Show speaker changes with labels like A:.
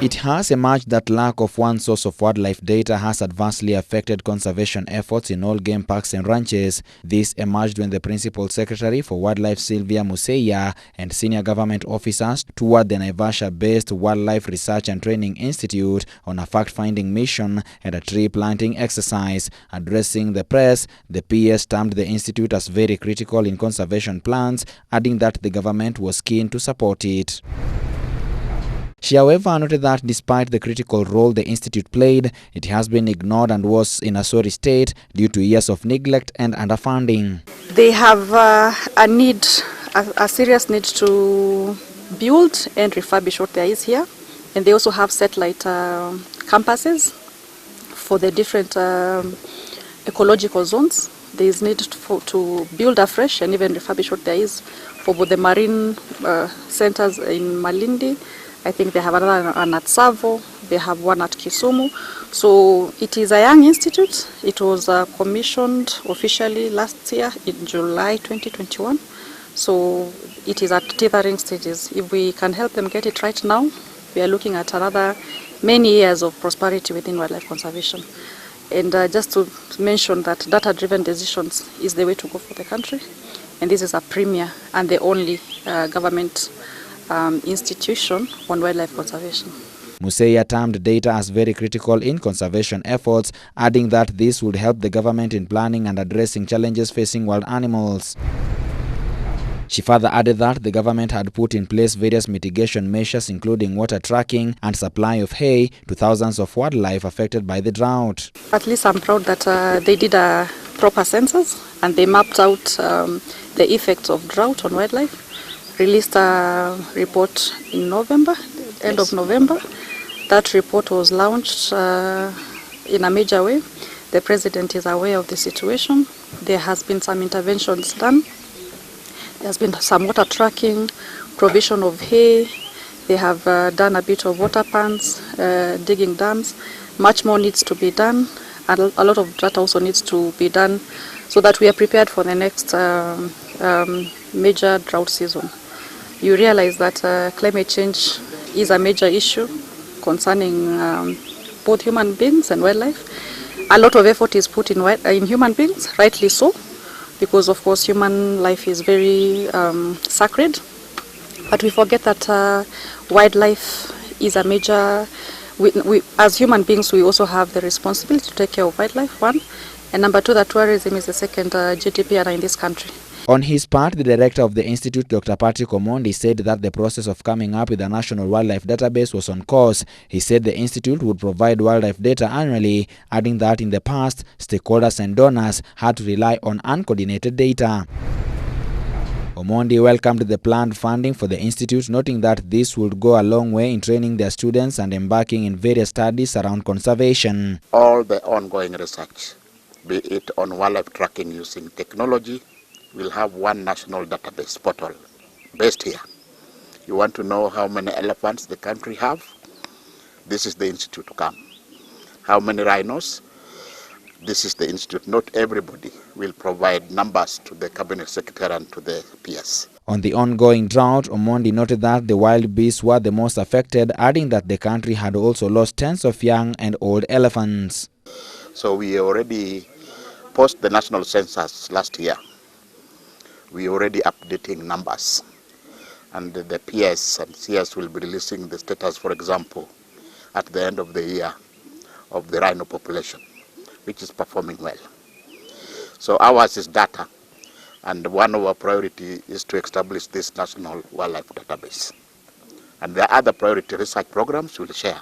A: It has emerged that lack of one source of wildlife data has adversely affected conservation efforts in all game parks and ranches. This emerged when the Principal Secretary for Wildlife Sylvia Museya and senior government officers toured the Naivasha-based Wildlife Research and Training Institute on a fact-finding mission and a tree-planting exercise. Addressing the press, the PS termed the institute as very critical in conservation plans, adding that the government was keen to support it. She, however, noted that despite the critical role the institute played, it has been ignored and was in a sorry state due to years of neglect and underfunding.
B: They have a serious need to build and refurbish what there is here, and they also have satellite campuses for the different ecological zones. There is need to build afresh and even refurbish what there is for both the marine centers in Malindi. I think they have another one at Savo, they have one at Kisumu. So it is a young institute. It was commissioned officially last year in July 2021. So it is at tethering stages. If we can help them get it right now, we are looking at another many years of prosperity within wildlife conservation. And just to mention that data-driven decisions is the way to go for the country. And this is a premier and the only government institution on wildlife conservation.
A: Museya termed data as very critical in conservation efforts, adding that this would help the government in planning and addressing challenges facing wild animals. She further added that the government had put in place various mitigation measures, including water tracking and supply of hay to thousands of wildlife affected by the drought.
B: At least I'm proud that they did a proper census and they mapped out the effects of drought on wildlife. Released a report in November, end of November. That report was launched in a major way. The president is aware of the situation. There has been some interventions done. There's been some water tracking, provision of hay. They have done a bit of water pans, digging dams. Much more needs to be done. And a lot of that also needs to be done so that we are prepared for the next major drought season. You realize that climate change is a major issue concerning both human beings and wildlife. A lot of effort is put in human beings, rightly so, because of course human life is very sacred. But we forget that wildlife is a major, as human beings we also have the responsibility to take care of wildlife, one. And number two, that tourism is the second GDP earner in this country.
A: On his part, the director of the institute, Dr. Patrick Omondi, said that the process of coming up with a national wildlife database was on course. He said the institute would provide wildlife data annually, adding that in the past, stakeholders and donors had to rely on uncoordinated data. Omondi welcomed the planned funding for the institute, noting that this would go a long way in training their students and embarking in various studies around conservation.
C: All the ongoing research, be it on wildlife tracking using technology, we'll have one national database portal based here. You want to know how many elephants the country have? This is the institute to come. How many rhinos? This is the institute. Not everybody will provide numbers to the cabinet secretary and to the PS.
A: On the ongoing drought, Omondi noted that the wild beasts were the most affected, adding that the country had also lost tens of young and old elephants.
C: So we already post the national census last year. We already updating numbers, and the PS and CS will be releasing the status, for example, at the end of the year of the rhino population, which is performing well. So ours is data, and one of our priority is to establish this national wildlife database. And the other priority research programs we'll share.